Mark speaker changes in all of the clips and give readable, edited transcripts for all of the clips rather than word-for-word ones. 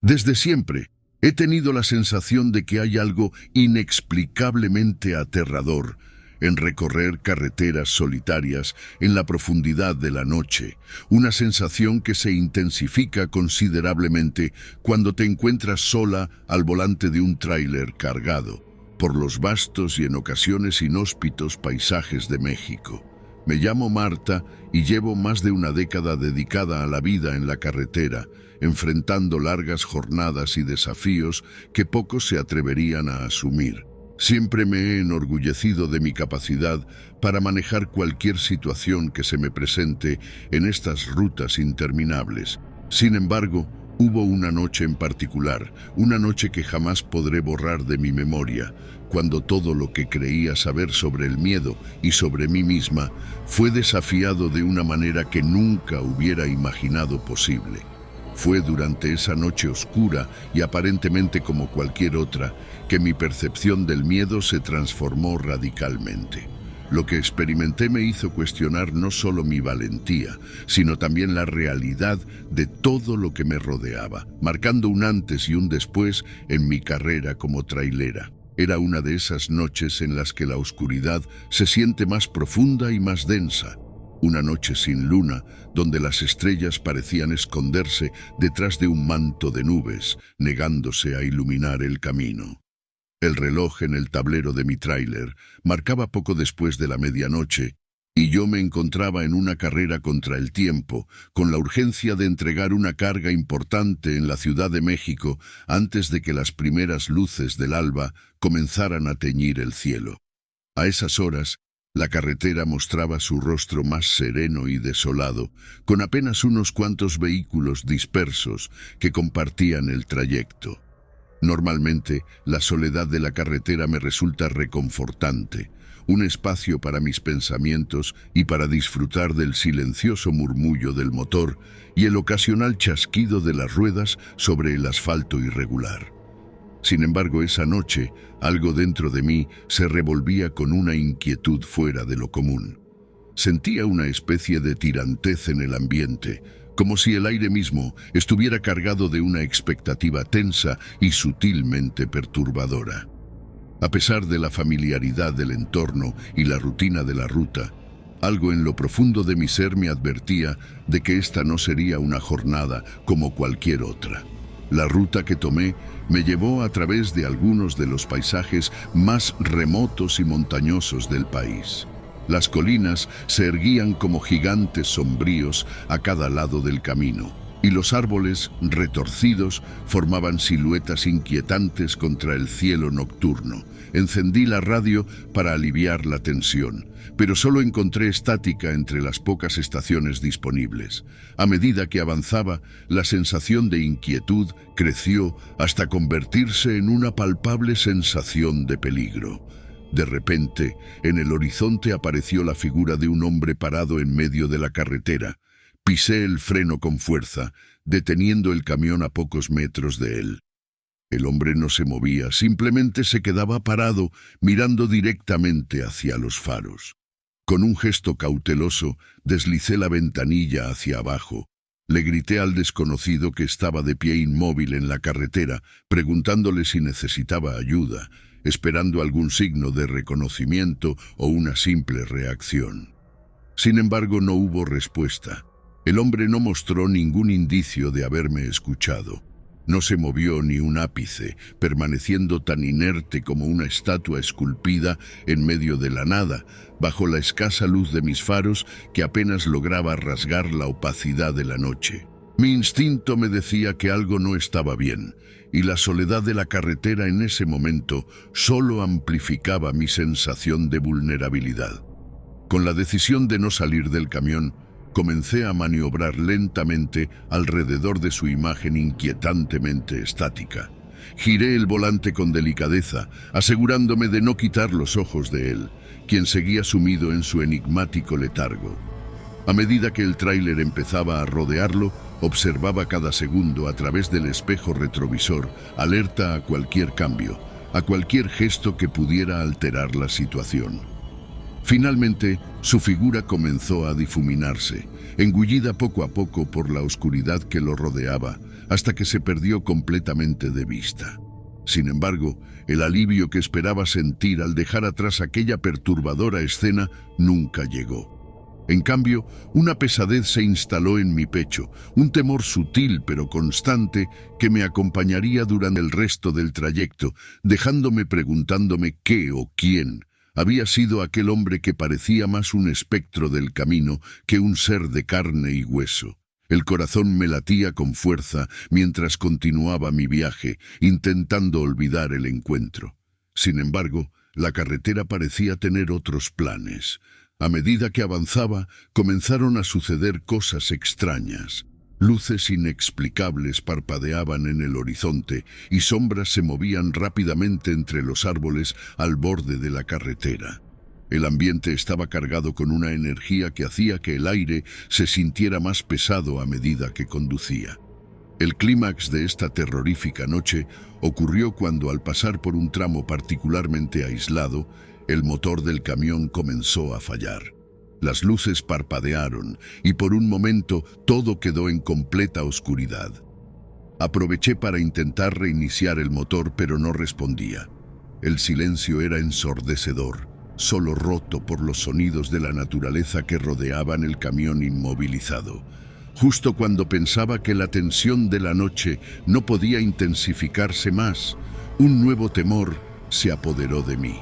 Speaker 1: Desde siempre he tenido la sensación de que hay algo inexplicablemente aterrador en recorrer carreteras solitarias en la profundidad de la noche, una sensación que se intensifica considerablemente cuando te encuentras sola al volante de un tráiler cargado por los vastos y en ocasiones inhóspitos paisajes de México. Me llamo Marta y llevo más de una década dedicada a la vida en la carretera, enfrentando largas jornadas y desafíos que pocos se atreverían a asumir. Siempre me he enorgullecido de mi capacidad para manejar cualquier situación que se me presente en estas rutas interminables. Sin embargo, hubo una noche en particular, una noche que jamás podré borrar de mi memoria, cuando todo lo que creía saber sobre el miedo y sobre mí misma fue desafiado de una manera que nunca hubiera imaginado posible. Fue durante esa noche oscura y aparentemente como cualquier otra que mi percepción del miedo se transformó radicalmente. Lo que experimenté me hizo cuestionar no solo mi valentía, sino también la realidad de todo lo que me rodeaba, marcando un antes y un después en mi carrera como trailera. Era una de esas noches en las que la oscuridad se siente más profunda y más densa. Una noche sin luna, donde las estrellas parecían esconderse detrás de un manto de nubes, negándose a iluminar el camino. El reloj en el tablero de mi tráiler marcaba poco después de la medianoche, y yo me encontraba en una carrera contra el tiempo, con la urgencia de entregar una carga importante en la Ciudad de México antes de que las primeras luces del alba comenzaran a teñir el cielo. A esas horas, la carretera mostraba su rostro más sereno y desolado, con apenas unos cuantos vehículos dispersos que compartían el trayecto. Normalmente, la soledad de la carretera me resulta reconfortante, un espacio para mis pensamientos y para disfrutar del silencioso murmullo del motor y el ocasional chasquido de las ruedas sobre el asfalto irregular. Sin embargo, esa noche, algo dentro de mí se revolvía con una inquietud fuera de lo común. Sentía una especie de tirantez en el ambiente, como si el aire mismo estuviera cargado de una expectativa tensa y sutilmente perturbadora. A pesar de la familiaridad del entorno y la rutina de la ruta, algo en lo profundo de mi ser me advertía de que esta no sería una jornada como cualquier otra. La ruta que tomé me llevó a través de algunos de los paisajes más remotos y montañosos del país. Las colinas se erguían como gigantes sombríos a cada lado del camino, y los árboles, retorcidos, formaban siluetas inquietantes contra el cielo nocturno. Encendí la radio para aliviar la tensión, pero solo encontré estática entre las pocas estaciones disponibles. A medida que avanzaba, la sensación de inquietud creció hasta convertirse en una palpable sensación de peligro. De repente, en el horizonte apareció la figura de un hombre parado en medio de la carretera. Pisé el freno con fuerza, deteniendo el camión a pocos metros de él. El hombre no se movía, simplemente se quedaba parado, mirando directamente hacia los faros. Con un gesto cauteloso, deslicé la ventanilla hacia abajo. Le grité al desconocido que estaba de pie inmóvil en la carretera, preguntándole si necesitaba ayuda, esperando algún signo de reconocimiento o una simple reacción. Sin embargo, no hubo respuesta. El hombre no mostró ningún indicio de haberme escuchado. No se movió ni un ápice, permaneciendo tan inerte como una estatua esculpida en medio de la nada, bajo la escasa luz de mis faros que apenas lograba rasgar la opacidad de la noche. Mi instinto me decía que algo no estaba bien, y la soledad de la carretera en ese momento solo amplificaba mi sensación de vulnerabilidad. Con la decisión de no salir del camión, comencé a maniobrar lentamente alrededor de su imagen inquietantemente estática. Giré el volante con delicadeza, asegurándome de no quitar los ojos de él, quien seguía sumido en su enigmático letargo. A medida que el tráiler empezaba a rodearlo, observaba cada segundo a través del espejo retrovisor, alerta a cualquier cambio, a cualquier gesto que pudiera alterar la situación. Finalmente, su figura comenzó a difuminarse, engullida poco a poco por la oscuridad que lo rodeaba, hasta que se perdió completamente de vista. Sin embargo, el alivio que esperaba sentir al dejar atrás aquella perturbadora escena nunca llegó. En cambio, una pesadez se instaló en mi pecho, un temor sutil pero constante que me acompañaría durante el resto del trayecto, dejándome preguntándome qué o quién había sido aquel hombre que parecía más un espectro del camino que un ser de carne y hueso. El corazón me latía con fuerza mientras continuaba mi viaje, intentando olvidar el encuentro. Sin embargo, la carretera parecía tener otros planes. A medida que avanzaba, comenzaron a suceder cosas extrañas. Luces inexplicables parpadeaban en el horizonte y sombras se movían rápidamente entre los árboles al borde de la carretera. El ambiente estaba cargado con una energía que hacía que el aire se sintiera más pesado a medida que conducía. El clímax de esta terrorífica noche ocurrió cuando, al pasar por un tramo particularmente aislado, el motor del camión comenzó a fallar. Las luces parpadearon y por un momento todo quedó en completa oscuridad. Aproveché para intentar reiniciar el motor, pero no respondía. El silencio era ensordecedor, solo roto por los sonidos de la naturaleza que rodeaban el camión inmovilizado. Justo cuando pensaba que la tensión de la noche no podía intensificarse más, un nuevo temor se apoderó de mí.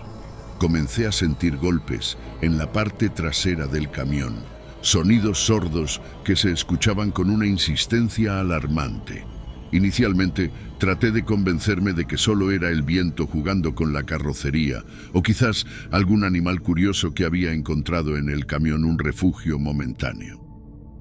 Speaker 1: Comencé a sentir golpes en la parte trasera del camión, sonidos sordos que se escuchaban con una insistencia alarmante. Inicialmente traté de convencerme de que solo era el viento jugando con la carrocería, o quizás algún animal curioso que había encontrado en el camión un refugio momentáneo.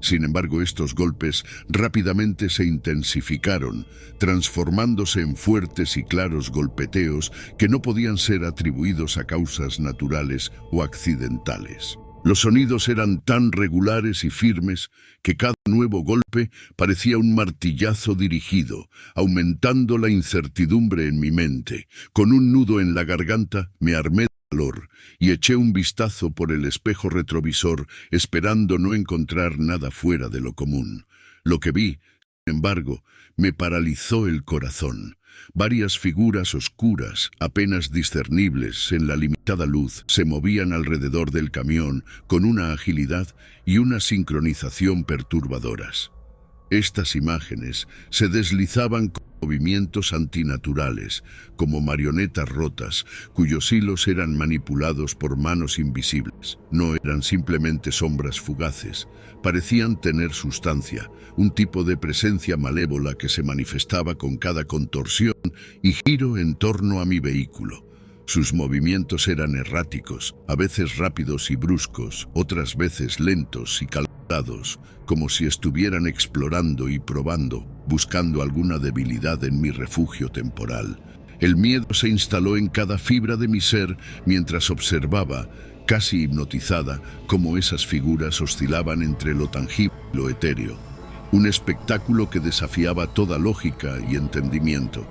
Speaker 1: Sin embargo, estos golpes rápidamente se intensificaron, transformándose en fuertes y claros golpeteos que no podían ser atribuidos a causas naturales o accidentales. Los sonidos eran tan regulares y firmes que cada nuevo golpe parecía un martillazo dirigido, aumentando la incertidumbre en mi mente. Con un nudo en la garganta me armé de valor y eché un vistazo por el espejo retrovisor, esperando no encontrar nada fuera de lo común. Lo que vi, sin embargo, me paralizó el corazón. Varias figuras oscuras, apenas discernibles en la limitada luz, se movían alrededor del camión con una agilidad y una sincronización perturbadoras. Estas imágenes se deslizaban con movimientos antinaturales, como marionetas rotas, cuyos hilos eran manipulados por manos invisibles. No eran simplemente sombras fugaces, parecían tener sustancia, un tipo de presencia malévola que se manifestaba con cada contorsión y giro en torno a mi vehículo. Sus movimientos eran erráticos, a veces rápidos y bruscos, otras veces lentos y calculados, como si estuvieran explorando y probando, buscando alguna debilidad en mi refugio temporal. El miedo se instaló en cada fibra de mi ser mientras observaba, casi hipnotizada, cómo esas figuras oscilaban entre lo tangible y lo etéreo. Un espectáculo que desafiaba toda lógica y entendimiento.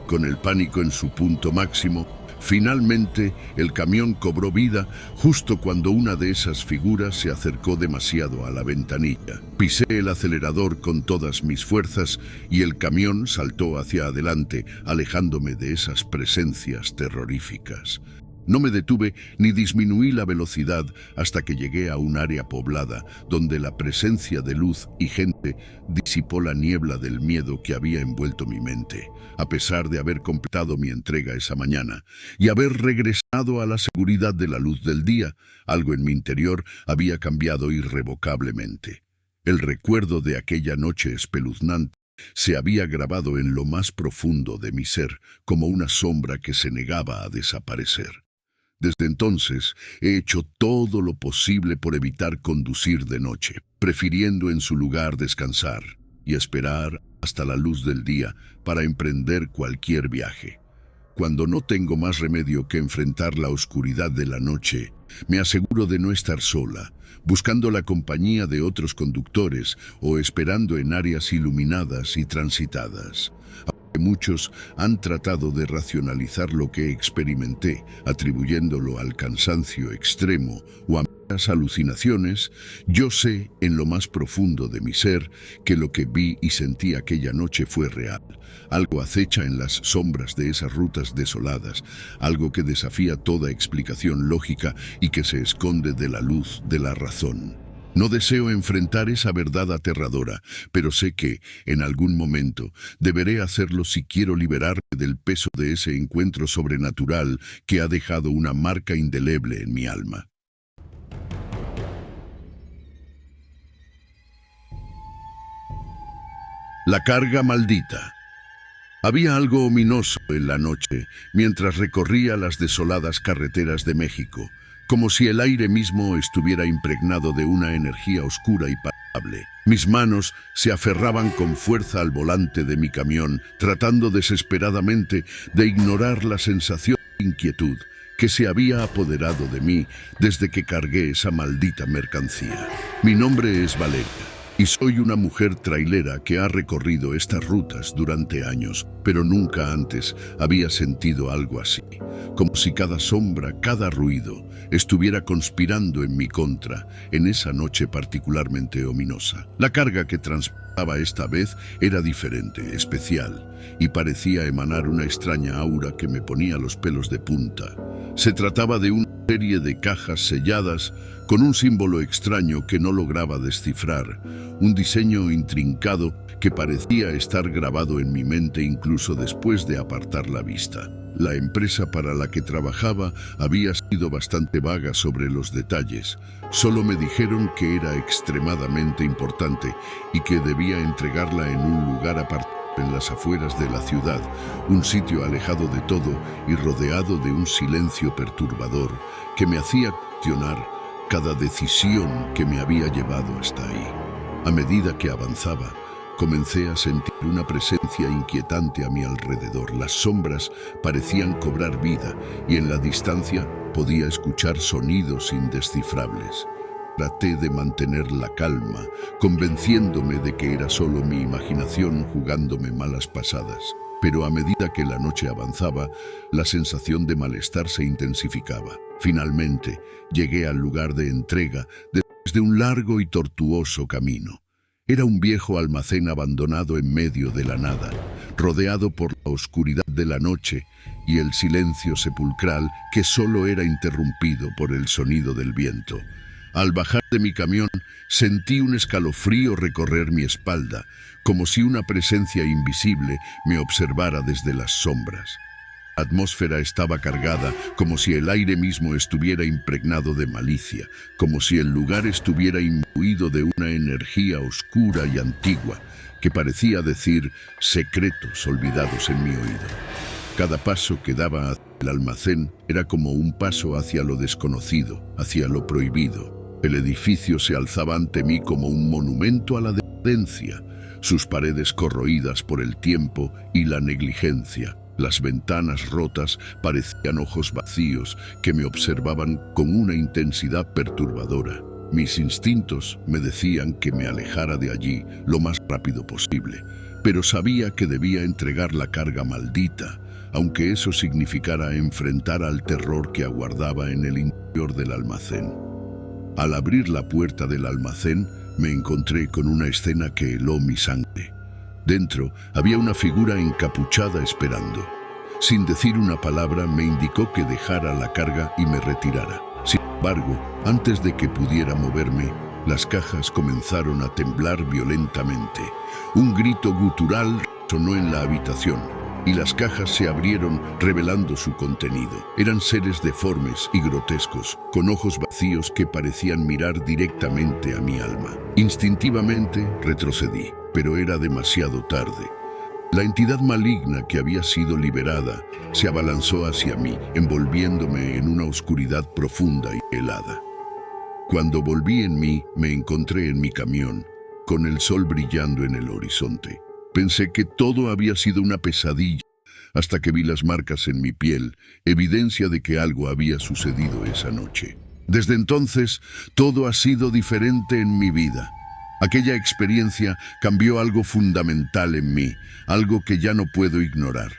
Speaker 1: Con el pánico en su punto máximo, finalmente, el camión cobró vida justo cuando una de esas figuras se acercó demasiado a la ventanilla. Pisé el acelerador con todas mis fuerzas y el camión saltó hacia adelante, alejándome de esas presencias terroríficas. No me detuve ni disminuí la velocidad hasta que llegué a un área poblada, donde la presencia de luz y gente disipó la niebla del miedo que había envuelto mi mente. A pesar de haber completado mi entrega esa mañana y haber regresado a la seguridad de la luz del día, algo en mi interior había cambiado irrevocablemente. El recuerdo de aquella noche espeluznante se había grabado en lo más profundo de mi ser, como una sombra que se negaba a desaparecer. Desde entonces, he hecho todo lo posible por evitar conducir de noche, prefiriendo en su lugar descansar y esperar hasta la luz del día para emprender cualquier viaje. Cuando no tengo más remedio que enfrentar la oscuridad de la noche, me aseguro de no estar sola, buscando la compañía de otros conductores o esperando en áreas iluminadas y transitadas. Muchos han tratado de racionalizar lo que experimenté, atribuyéndolo al cansancio extremo o a las alucinaciones, yo sé en lo más profundo de mi ser que lo que vi y sentí aquella noche fue real. Algo acecha en las sombras de esas rutas desoladas, algo que desafía toda explicación lógica y que se esconde de la luz de la razón. No deseo enfrentar esa verdad aterradora, pero sé que, en algún momento, deberé hacerlo si quiero liberarme del peso de ese encuentro sobrenatural que ha dejado una marca indeleble en mi alma. La carga maldita. Había algo ominoso en la noche mientras recorría las desoladas carreteras de México, como si el aire mismo estuviera impregnado de una energía oscura y palpable. Mis manos se aferraban con fuerza al volante de mi camión, tratando desesperadamente de ignorar la sensación de inquietud que se había apoderado de mí desde que cargué esa maldita mercancía. Mi nombre es Valeria. Y soy una mujer trailera que ha recorrido estas rutas durante años, pero nunca antes había sentido algo así, como si cada sombra, cada ruido, estuviera conspirando en mi contra en esa noche particularmente ominosa. La carga que transportaba esta vez era diferente, especial, y parecía emanar una extraña aura que me ponía los pelos de punta. Se trataba de una serie de cajas selladas con un símbolo extraño que no lograba descifrar, un diseño intrincado que parecía estar grabado en mi mente incluso después de apartar la vista. La empresa para la que trabajaba había sido bastante vaga sobre los detalles. Solo me dijeron que era extremadamente importante y que debía entregarla en un lugar apartado en las afueras de la ciudad, un sitio alejado de todo y rodeado de un silencio perturbador que me hacía cuestionar cada decisión que me había llevado hasta ahí. A medida que avanzaba, comencé a sentir una presencia inquietante a mi alrededor. Las sombras parecían cobrar vida y en la distancia podía escuchar sonidos indescifrables. Traté de mantener la calma, convenciéndome de que era solo mi imaginación jugándome malas pasadas. Pero a medida que la noche avanzaba, la sensación de malestar se intensificaba. Finalmente, llegué al lugar de entrega después de un largo y tortuoso camino. Era un viejo almacén abandonado en medio de la nada, rodeado por la oscuridad de la noche y el silencio sepulcral que solo era interrumpido por el sonido del viento. Al bajar de mi camión, sentí un escalofrío recorrer mi espalda, como si una presencia invisible me observara desde las sombras. La atmósfera estaba cargada, como si el aire mismo estuviera impregnado de malicia, como si el lugar estuviera imbuido de una energía oscura y antigua, que parecía decir secretos olvidados en mi oído. Cada paso que daba hacia el almacén era como un paso hacia lo desconocido, hacia lo prohibido. El edificio se alzaba ante mí como un monumento a la decadencia, sus paredes corroídas por el tiempo y la negligencia. Las ventanas rotas parecían ojos vacíos que me observaban con una intensidad perturbadora. Mis instintos me decían que me alejara de allí lo más rápido posible, pero sabía que debía entregar la carga maldita, aunque eso significara enfrentar al terror que aguardaba en el interior del almacén. Al abrir la puerta del almacén, me encontré con una escena que heló mi sangre. Dentro había una figura encapuchada esperando. Sin decir una palabra, me indicó que dejara la carga y me retirara. Sin embargo, antes de que pudiera moverme, las cajas comenzaron a temblar violentamente. Un grito gutural sonó en la habitación y las cajas se abrieron revelando su contenido. Eran seres deformes y grotescos, con ojos vacíos que parecían mirar directamente a mi alma. Instintivamente retrocedí, pero era demasiado tarde. La entidad maligna que había sido liberada se abalanzó hacia mí, envolviéndome en una oscuridad profunda y helada. Cuando volví en mí, me encontré en mi camión, con el sol brillando en el horizonte. Pensé que todo había sido una pesadilla, hasta que vi las marcas en mi piel, evidencia de que algo había sucedido esa noche. Desde entonces, todo ha sido diferente en mi vida. Aquella experiencia cambió algo fundamental en mí, algo que ya no puedo ignorar.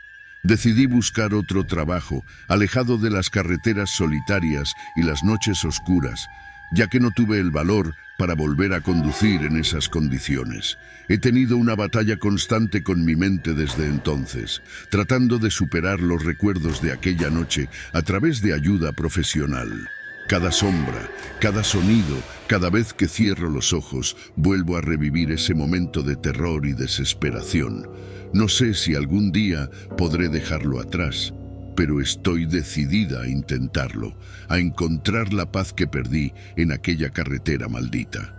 Speaker 1: Decidí buscar otro trabajo, alejado de las carreteras solitarias y las noches oscuras. ya que no tuve el valor para volver a conducir en esas condiciones. He tenido una batalla constante con mi mente desde entonces, tratando de superar los recuerdos de aquella noche a través de ayuda profesional. Cada sombra, cada sonido, cada vez que cierro los ojos, vuelvo a revivir ese momento de terror y desesperación. No sé si algún día podré dejarlo atrás, pero estoy decidida a intentarlo, a encontrar la paz que perdí en aquella carretera maldita.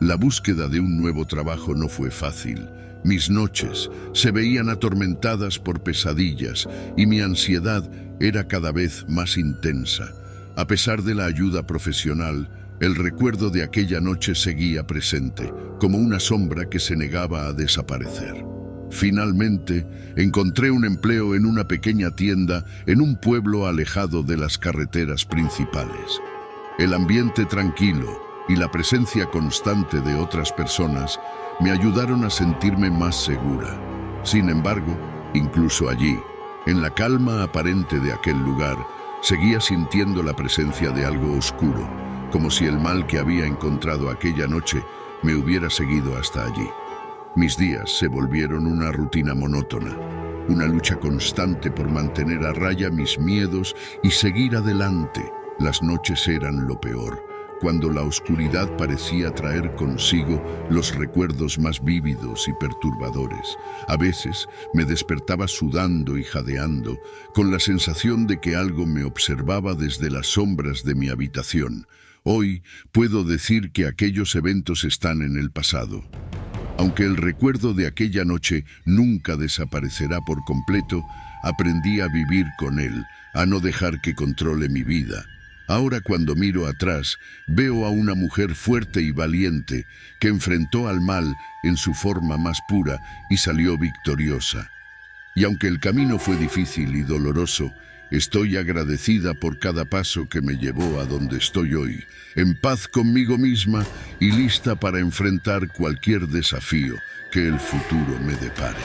Speaker 1: La búsqueda de un nuevo trabajo no fue fácil. Mis noches se veían atormentadas por pesadillas y mi ansiedad era cada vez más intensa. A pesar de la ayuda profesional, el recuerdo de aquella noche seguía presente, como una sombra que se negaba a desaparecer. Finalmente, encontré un empleo en una pequeña tienda en un pueblo alejado de las carreteras principales. El ambiente tranquilo y la presencia constante de otras personas me ayudaron a sentirme más segura. Sin embargo, incluso allí, en la calma aparente de aquel lugar, seguía sintiendo la presencia de algo oscuro, como si el mal que había encontrado aquella noche me hubiera seguido hasta allí. Mis días se volvieron una rutina monótona, una lucha constante por mantener a raya mis miedos y seguir adelante. Las noches eran lo peor, cuando la oscuridad parecía traer consigo los recuerdos más vívidos y perturbadores. A veces me despertaba sudando y jadeando, con la sensación de que algo me observaba desde las sombras de mi habitación. Hoy puedo decir que aquellos eventos están en el pasado. Aunque el recuerdo de aquella noche nunca desaparecerá por completo, aprendí a vivir con él, a no dejar que controle mi vida. Ahora, cuando miro atrás, veo a una mujer fuerte y valiente que enfrentó al mal en su forma más pura y salió victoriosa. Y aunque el camino fue difícil y doloroso, estoy agradecida por cada paso que me llevó a donde estoy hoy, en paz conmigo misma y lista para enfrentar cualquier desafío que el futuro me depare.